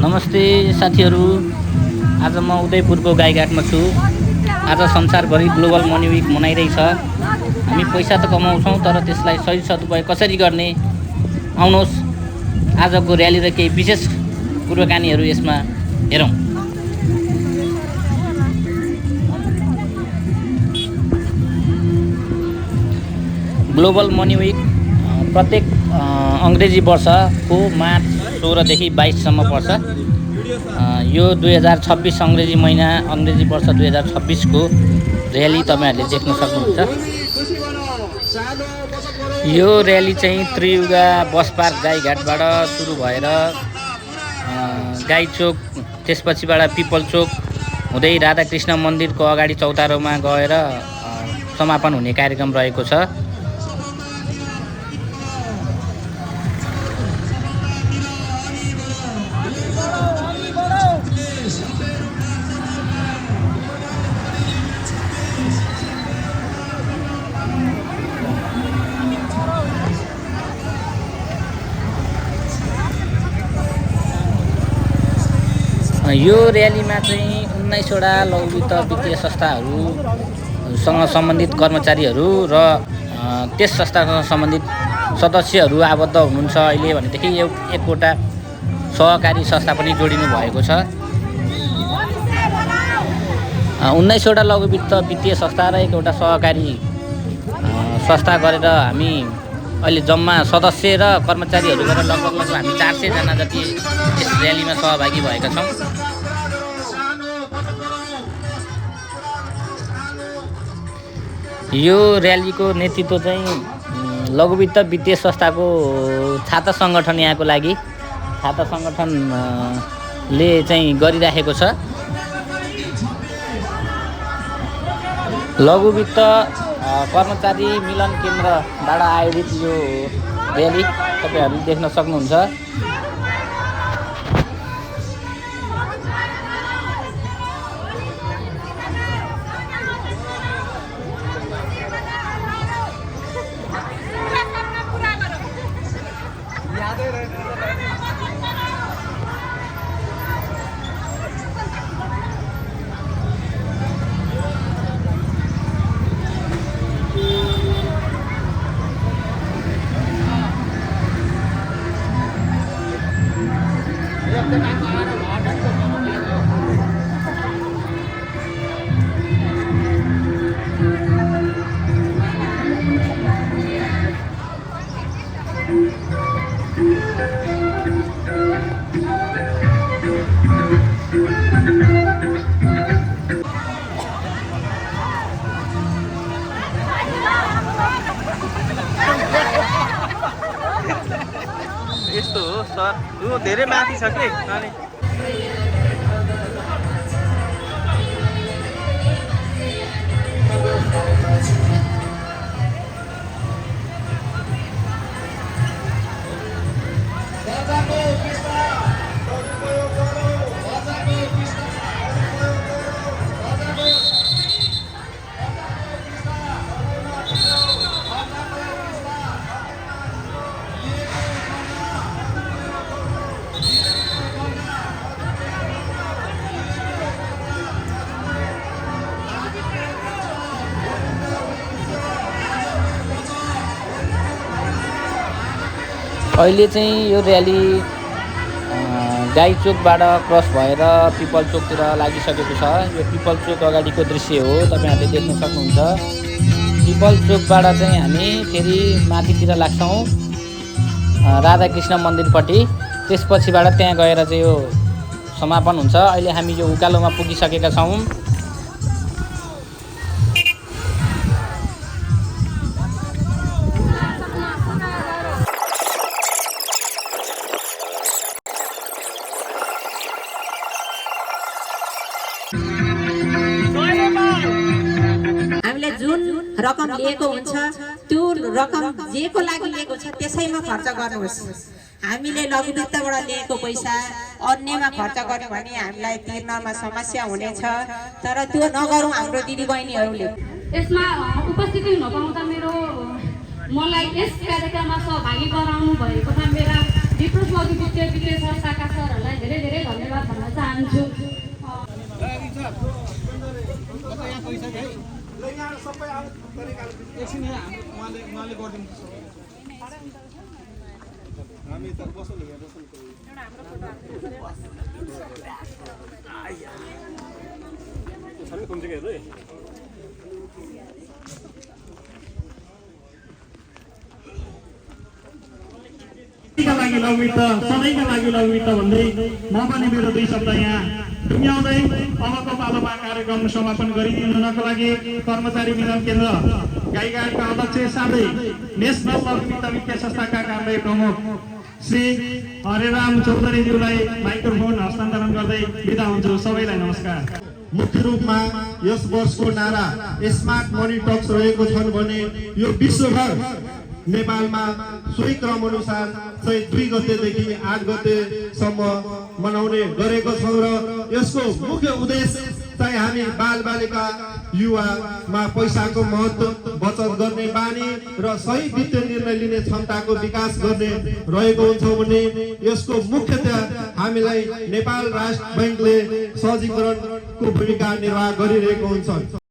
नमस्ते साथीहरू। आज म उदयपुरको गाईघाटमा छु। आज संसारभरि ग्लोबल मनी विक मनाइरहेछ। हामी पैसा त कमाउँछौँ तर त्यसलाई सही सदुपयोग कसरी गर्ने, आउनुहोस् आजको र्याली र केही विशेष कुराकानीहरू यसमा हेरौँ। ग्लोबल मनी विक प्रत्येक अङ्ग्रेजी वर्षको मार्च 16 देखि 22 सम्म पर्छ। यो 2026 अङ्ग्रेजी महिना अङ्ग्रेजी वर्ष 2026 को र्याली तपाईहरुले देख्न सक्नुहुन्छ। यो र्याली चाहिँ त्रियुगा बस पार्क गाईघाटबाट सुरु भएर गाई चोक, त्यसपछिबाट पिपल चोक हुँदै राधाकृष्ण मन्दिरको अगाडि चौतारोमा गएर समापन हुने कार्यक्रम रहेको छ। यो र्यालीमा चाहिँ 19वटा लघुवित्त वित्तीय संस्थाहरूसँग सम्बन्धित कर्मचारीहरू र त्यस संस्थासँग सम्बन्धित सदस्यहरू आबद्ध हुनुहुन्छ। अहिले भनेदेखि एकवटा सहकारी संस्था पनि जोडिनु भएको छ। 19वटा लघुवित्त वित्तीय संस्था र एकवटा सहकारी संस्था गरेर हामी अहिले जम्मा सदस्य र कर्मचारीहरू गरेर लगभग हामी 400 जना जति यस र्यालीमा सहभागी भएका छौँ। यो र्यालीको नेतृत्व चाहिँ लघुवित्त वित्तीय संस्थाको छाता सङ्गठन यहाँको लागि छाता सङ्गठनले चाहिँ गरिराखेको छ। लघुवित्त कर्मचारी मिलन केन्द्रबाट आयोजित यो र्याली तपाईहरुले देख्न सक्नुहुन्छ। यस्तो हो सर, यो धेरै माथि छ के अनि अहिले चाहिँ यो र्याली गाई चोकबाट क्रस भएर पिपल चोकतिर लागिसकेको छ। यो पिपल चोक अगाडिको दृश्य हो, तपाईहरुले देख्न सक्नुहुन्छ। पिपल चोकबाट चाहिँ हामी फेरि माथितिर लाग्छौँ राधाकृष्ण मन्दिरपट्टि। त्यसपछिबाट त्यहाँ गएर चाहिँ यो समापन हुन्छ। अहिले हामी यो उकालोमा पुगिसकेका छौँ। हामीले जुन रकम लिएको हुन्छ त्यो रकम जेको लागि लिएको छ त्यसैमा खर्च गर्नुहोस्। हामीले लघुवित्तबाट लिएको पैसा अन्यमा खर्च गर्यो भने हामीलाई तिर्नमा समस्या हुनेछ, तर त्यो नगरौँ हाम्रो दिदीबहिनीहरूले। यसमा उपस्थिति हुन पाउँदा मलाई यस कार्यक्रममा सहभागी गराउनु भएको मेरा विप्रोज लघु वित्तीय संस्थाका सरहरूलाई धेरै धेरै चाहन्छु। का लागि लौमित सधैँका लागि लौमित भन्दै म पनि मेरो 2 शब्द यहाँ टुङ्ग्याउँदै अबको पालोमा कार्यक्रम समापन गरिदिनुको लागि कर्मचारी मिलन केन्द्र गाईघाटका अध्यक्ष साथै नेसनल लघुवित्त वित्तीय संस्थाका कार्यालय प्रमुख श्री हरेराम चौधरीज्यूलाई माइक्रोफोन हस्तान्तरण गर्दै बिदा हुन्छु। सबैलाई नमस्कार। मुख्य रूपमा यस वर्षको नारा स्मार्ट मनी टक्स रहेको छन् भने यो विश्वभर नेपालमा सोही क्रम अनुसार चाहिँ 2 गतेदेखि 8 गतेसम्म मनाउने गरेको छौँ र यसको मुख्य उद्देश्य चाहिँ हामी बालबालिका युवामा पैसाको महत्त्व बचत गर्ने बानी र सही वित्तीय निर्णय लिने क्षमताको विकास गर्ने रहेको हुन्छ भने यसको मुख्यतया हामीलाई नेपाल राष्ट्र बैंकले सहजीकरणको भूमिका निर्वाह गरिरहेको हुन्छ।